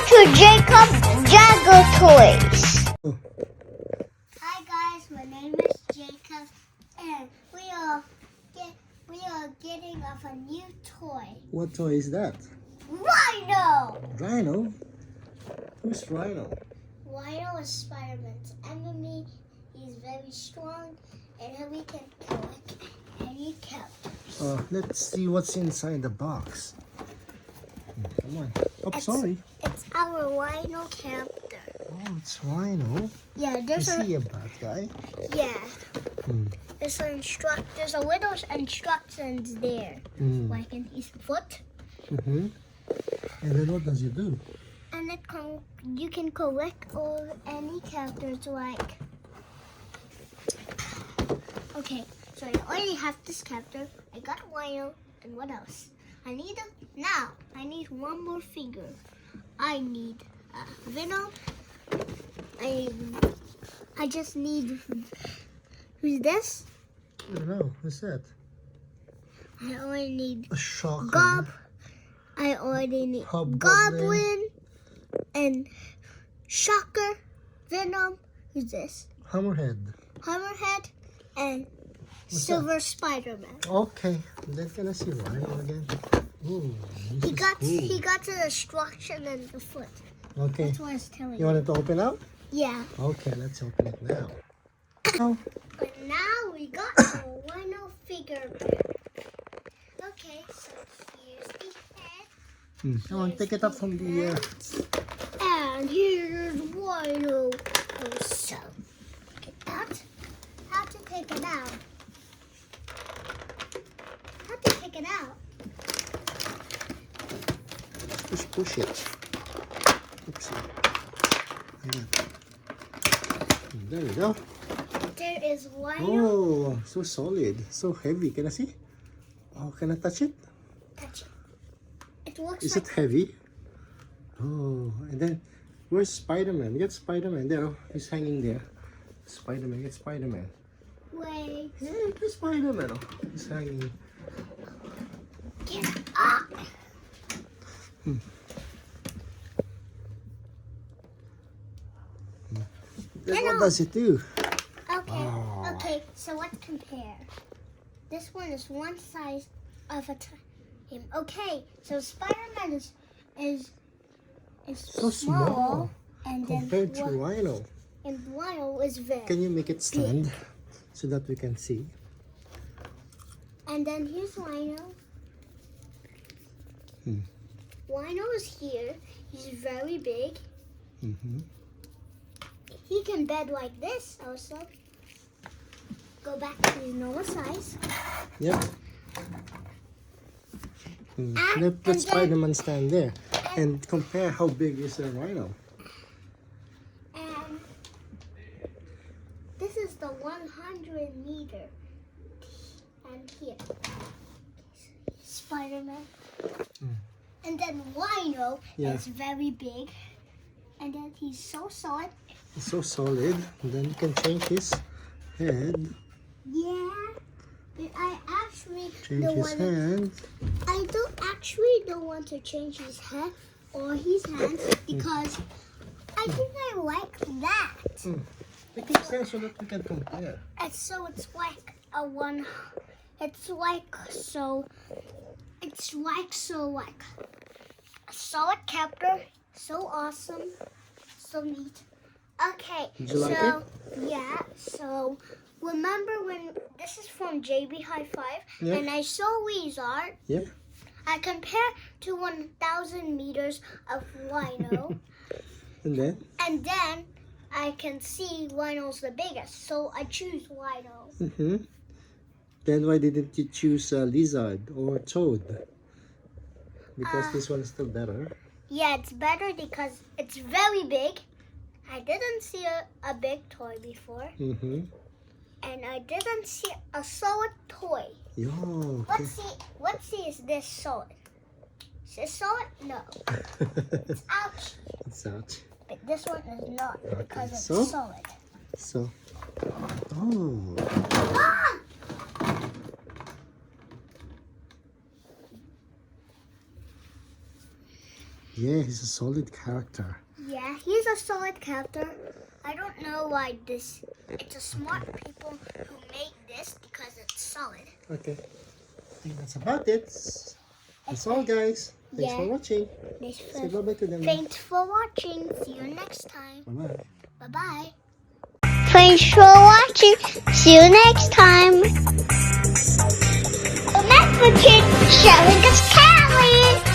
to Jacob Jagger Toys. Hi guys, my name is Jacob, and we are getting off a new toy. What toy is that? Rhino. Rhino? Who's Rhino? Rhino is Spider-Man's enemy. He's very strong, and we can collect any characters. Let's see what's inside the box. Come on. Oh, sorry. It's our Rhino character. Oh, it's Rhino. Yeah, Is he a bad guy? Yeah. There's a little instructions there, like in his foot. And then what does he do? And you can collect all any characters like. Okay, so I already have this character. I got Rhino, and what else? I need one more figure. I need Venom. I just need. Who's this? I don't know. Who's that? I only need A shocker. I already need Hobgoblin. Goblin and Shocker, Venom. Who's this? Hammerhead. Hammerhead and What's Silver Spider-Man. Okay, then can I see Rhino again? Ooh, He got the destruction in the foot. Okay. That's what I was telling You you. want it to open up? Yeah. Okay, let's open it now. Oh, But now we got a Rhino figure. Okay, so here's the head. come on, take it up from the And here's Rhino. Oh, so take it out. How to take it out? How to take it out? Just push it. Oops. There we go. There is Rhino. Oh, so solid, so heavy. Can I see? Oh, can I touch it? Touch it. It looks Is like it heavy? Oh, and then where's Spider-Man? Get Spider-Man there. Oh, he's hanging there. Spider-Man, get Spider-Man. Wait. Hey, get Spider-Man. Oh, he's hanging. Get up. Then what does it do? Okay. Wow. Okay. So let's compare. This one is one size of him. Okay. So Spider-Man is So small and compared then to Rhino. and Rhino is very. Can you make it stand so that we can see? And then here's Rhino. Rhino is here. He's very big. He can bed like this also. Go back to his normal size. Yep. Let and Spider-Man stand there and compare how big is a Rhino. And this is the 100 meter. And here, Spider-Man. And then Rhino is very big. And then he's so solid. It's so solid. And then you can change his head. Yeah. But I actually Change his hand. I don't want to change his head or his hands because I think I like that. Make it stand so that we can compare. And so it's like a one. It's like so. It's like so like a solid captor. So awesome. So neat. Okay. Did you like it? Yeah. So remember when this is from JB High Five, Yeah. and I saw Weezard. Yep. I compare to 1,000 meters of Rhino, And then? and then I can see Rhino's the biggest, so I choose Rhino. Then why didn't you choose lizard or toad? Because this one is still better. Yeah, it's better because it's very big. I didn't see a big toy before, and I didn't see a solid toy. Yo, okay. Let's see, is this solid? Is this solid? No. It's ouch. It's out. But this one is not because it's so? solid. So, oh. Ah! Yeah, he's a solid character. Yeah, he's a solid character. I don't know why it's a smart people who made this because it's solid. Okay. I think that's about it. That's all, guys. Thanks for watching. Say bye-bye to them. Thanks for watching. See you next time. Bye-bye. Bye-bye. Thanks for watching. See you next time. Remember, kids, sharing is caring.